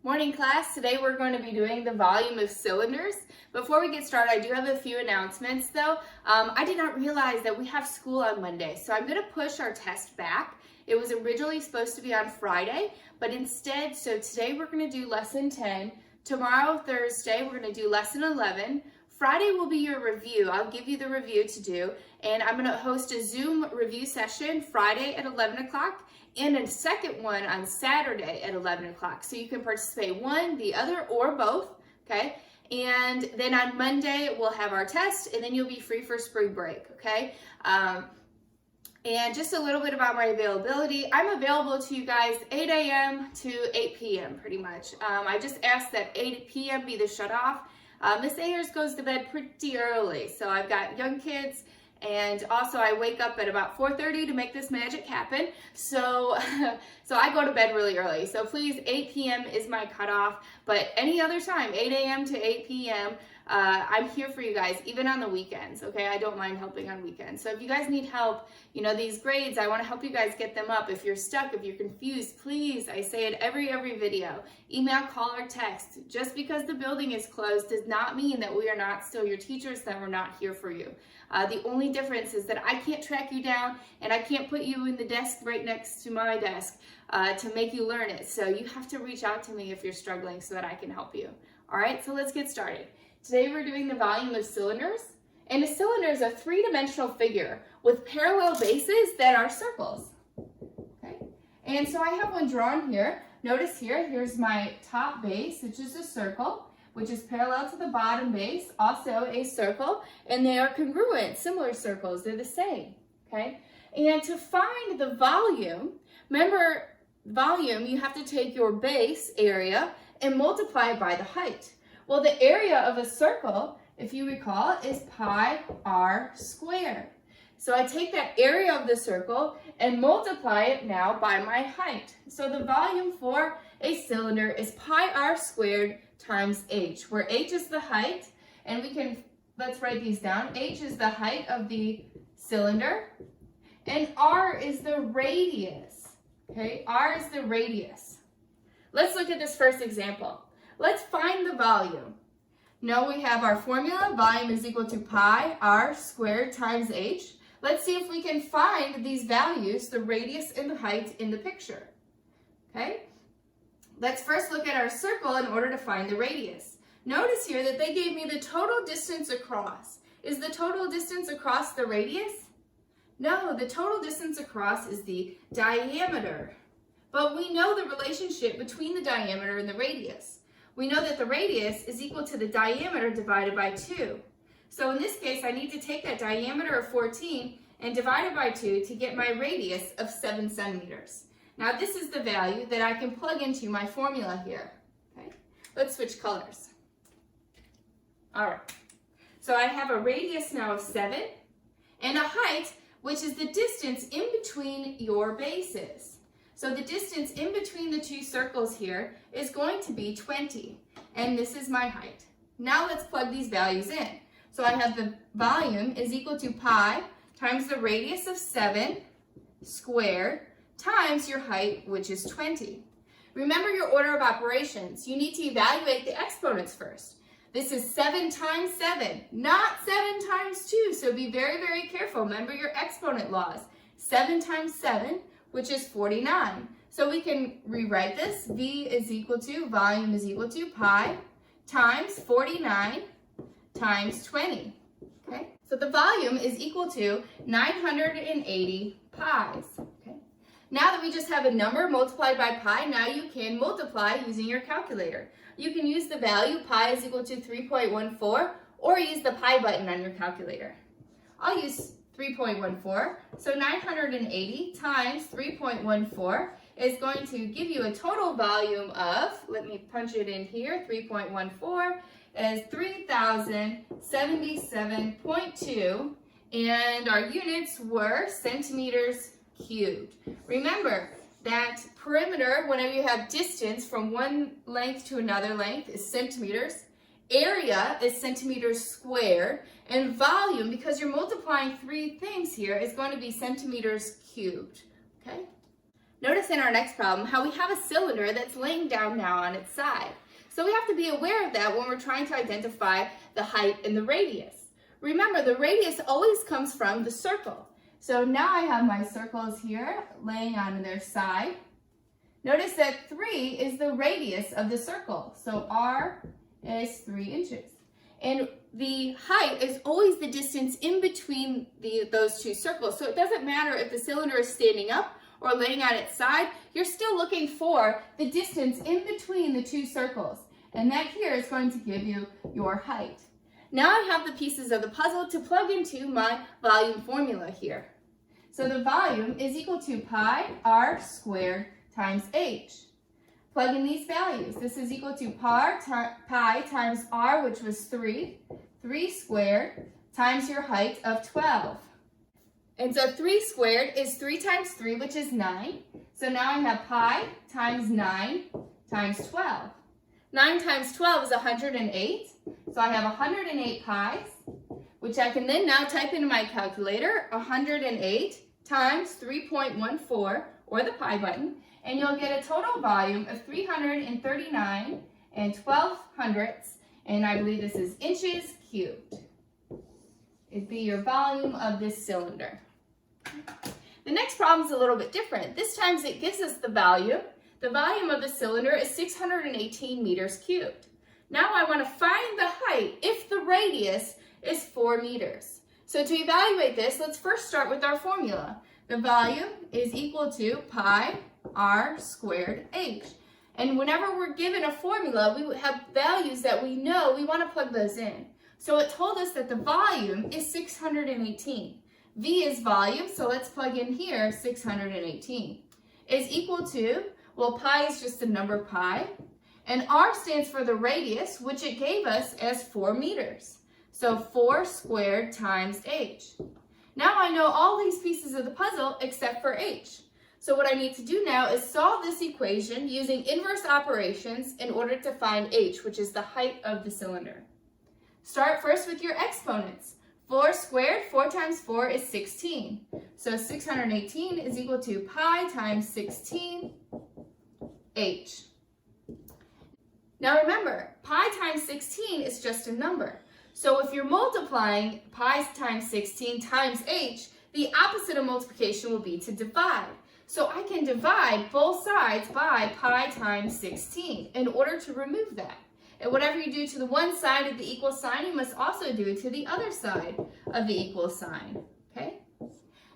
Morning class, today we're going to be doing the volume of cylinders. Before we get started, I do have a few announcements though. I did not realize that we have school on Monday, so I'm going to push our test back. It was originally supposed to be on Friday, but instead, so today we're going to do lesson 10. Tomorrow, Thursday, we're going to do lesson 11. Friday will be your review. I'll give you the review to do, and I'm going to host a Zoom review session Friday at 11 o'clock and a second one on Saturday at 11 o'clock. So you can participate one, the other, or both, okay? And then on Monday, we'll have our test, and then you'll be free for spring break, okay? And just a little bit about my availability. I'm available to you guys 8 a.m. to 8 p.m. pretty much. I just ask that 8 p.m. be the shut-off. Miss Ayers goes to bed pretty early, so I've got young kids, and also I wake up at about 4:30 to make this magic happen. So I go to bed really early. So please, 8 p.m. is my cutoff, but any other time, 8 a.m. to 8 p.m., I'm here for you guys, even on the weekends, okay? I don't mind helping on weekends. So if you guys need help, you know, these grades, I want to help you guys get them up. If you're stuck, if you're confused, please, I say it every video, email, call, or text. Just because the building is closed does not mean that we are not still your teachers, that we're not here for you. The only difference is that I can't track you down, and I can't put you in the desk right next to my desk to make you learn it. So you have to reach out to me if you're struggling so that I can help you. All right, so let's get started. Today we're doing the volume of cylinders, and a cylinder is a three-dimensional figure with parallel bases that are circles, okay? And so I have one drawn here. Notice here's my top base, which is a circle, which is parallel to the bottom base, also a circle, and they are congruent, similar circles, they're the same, okay? And to find the volume, remember volume, you have to take your base area and multiply it by the height. Well, the area of a circle, if you recall, is pi r squared. So I take that area of the circle and multiply it now by my height. So the volume for a cylinder is pi r squared times h, where h is the height, and let's write these down. H is the height of the cylinder, and r is the radius, okay? R is the radius. Let's look at this first example. Let's find the volume. Now we have our formula, volume is equal to pi r squared times h. Let's see if we can find these values, the radius and the height in the picture, okay? Let's first look at our circle in order to find the radius. Notice here that they gave me the total distance across. Is the total distance across the radius? No, the total distance across is the diameter. But we know the relationship between the diameter and the radius. We know that the radius is equal to the diameter divided by 2. So in this case, I need to take that diameter of 14 and divide it by 2 to get my radius of 7 centimeters. Now this is the value that I can plug into my formula here. Okay? Let's switch colors. All right. So I have a radius now of 7 and a height, which is the distance in between your bases. So the distance in between the two circles here is going to be 20, and this is my height. Now let's plug these values in. So I have the volume is equal to pi times the radius of 7 squared times your height, which is 20. Remember your order of operations. You need to evaluate the exponents first. This is 7 times 7, not 7 times 2, so be very, very careful. Remember your exponent laws. 7 times 7, which is 49. So we can rewrite this. V is equal to, volume is equal to pi times 49 times 20. Okay? So the volume is equal to 980 pi's. Okay? Now that we just have a number multiplied by pi, now you can multiply using your calculator. You can use the value pi is equal to 3.14 or use the pi button on your calculator. I'll use 3.14. So 980 times 3.14 is going to give you a total volume of, let me punch it in here, 3.14 is 3,077.2, and our units were centimeters cubed. Remember that perimeter, whenever you have distance from one length to another length, is centimeters. Area is centimeters squared, and volume, because you're multiplying three things here, is going to be centimeters cubed, okay? Notice in our next problem how we have a cylinder that's laying down now on its side. So we have to be aware of that when we're trying to identify the height and the radius. Remember, the radius always comes from the circle. So now I have my circles here laying on their side. Notice that 3 is the radius of the circle. So R is 3 inches. And the height is always the distance in between those two circles. So it doesn't matter if the cylinder is standing up or laying on its side, you're still looking for the distance in between the two circles. And that here is going to give you your height. Now I have the pieces of the puzzle to plug into my volume formula here. So the volume is equal to pi r squared times h. Plug in these values. This is equal to pi times r, which was 3 squared, times your height of 12. And so 3 squared is 3 times 3, which is 9. So now I have pi times 9 times 12. 9 times 12 is 108. So I have 108 pi's, which I can then now type into my calculator, 108 times 3.14, or the pi button, and you'll get a total volume of 339 12/100ths, and I believe this is inches cubed. It'd be your volume of this cylinder. The next problem is a little bit different. This time it gives us the volume. The volume of the cylinder is 618 meters cubed. Now I want to find the height if the radius is 4 meters. So to evaluate this, let's first start with our formula. The volume is equal to pi r squared h. And whenever we're given a formula, we have values that we know, we want to plug those in. So it told us that the volume is 618. V is volume, so let's plug in here 618. Is equal to, well, pi is just the number pi, and r stands for the radius, which it gave us as 4 meters. So 4 squared times h. Now I know all these pieces of the puzzle except for h. So what I need to do now is solve this equation using inverse operations in order to find h, which is the height of the cylinder. Start first with your exponents. 4 squared, 4 times 4 is 16. So 618 is equal to pi times 16 h. Now remember, pi times 16 is just a number. So if you're multiplying pi times 16 times h, the opposite of multiplication will be to divide. So I can divide both sides by pi times 16 in order to remove that. And whatever you do to the one side of the equal sign, you must also do to the other side of the equal sign, okay?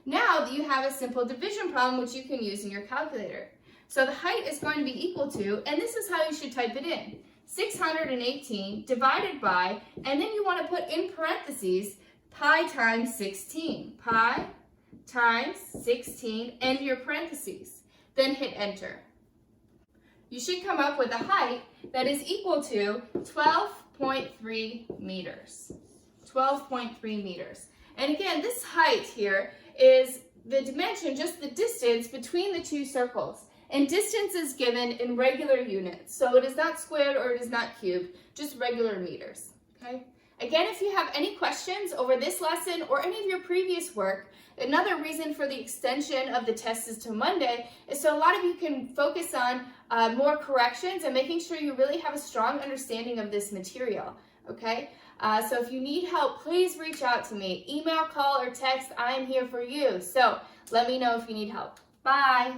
Now you have a simple division problem which you can use in your calculator. So the height is going to be equal to, and this is how you should type it in, 618 divided by, and then you want to put in parentheses, pi times 16. Pi times 16, end your parentheses. Then hit enter. You should come up with a height that is equal to 12.3 meters. 12.3 meters. And again, this height here is the dimension, just the distance between the two circles. And distance is given in regular units. So it is not squared or it is not cubed, just regular meters. Okay? Again, if you have any questions over this lesson or any of your previous work, another reason for the extension of the test is to Monday is so a lot of you can focus on more corrections and making sure you really have a strong understanding of this material, okay? So if you need help, please reach out to me. Email, call, or text. I am here for you. So let me know if you need help. Bye.